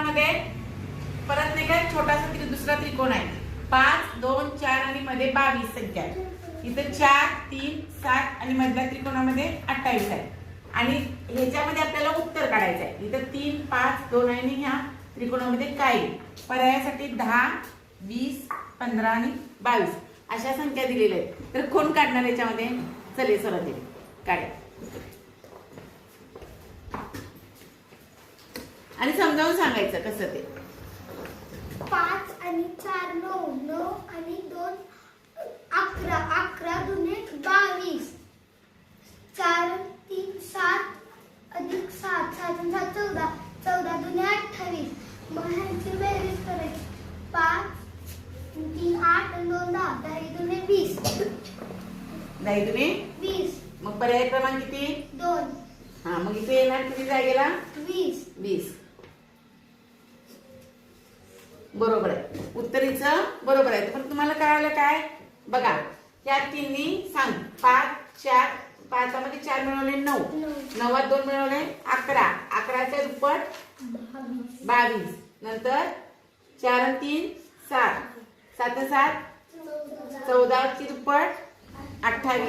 त्रिकोणामध्ये परत नाही का छोटासा दुसरा त्रिकोण आहे. 5 2 4 आणि मध्ये 22 संख्या आहे. इथं 4 3 7 आणि मधल्या त्रिकोणामध्ये 28 आहे. आणि ह्याच्यामध्ये आपल्याला उत्तर काढायचं आहे. इथं 3 5 2 आणि ह्या त्रिकोणामध्ये काय पर्यायासाठी 10 20 15 आणि 22 अशा संख्या दिलेल्या आहेत. तर कोण काढणार याच्यामध्ये? चले सरळ काढा आणि समजावून सांगायचं कसं ते. 5 आणि 4 9 9 आणि 2 11 11 दुने 22 4 3 7 अधिक 7 7 आणि 7 14 14 दुने 28. मग ह्यांची बेरीज करायची. 5 3 8 आणि 2 10 10 दुने 20 नाही तुम्ही 20. मग पर्याय क्रमांक किती? 2 हा मग इथे येणार किती जागेला? 20 20. बरोबर आहे. उत्तरीचं बरोबर आहे. पण तुम्हाला कळालं काय बघा. या तिन्ही सांग. 5 4 5 मध्ये 4 मिळवले 9 9 2 मिळवले 11 11च्या दुप्पट 22 नंतर 4 आणि 3 7 7 7 14 ची दुप्पट 28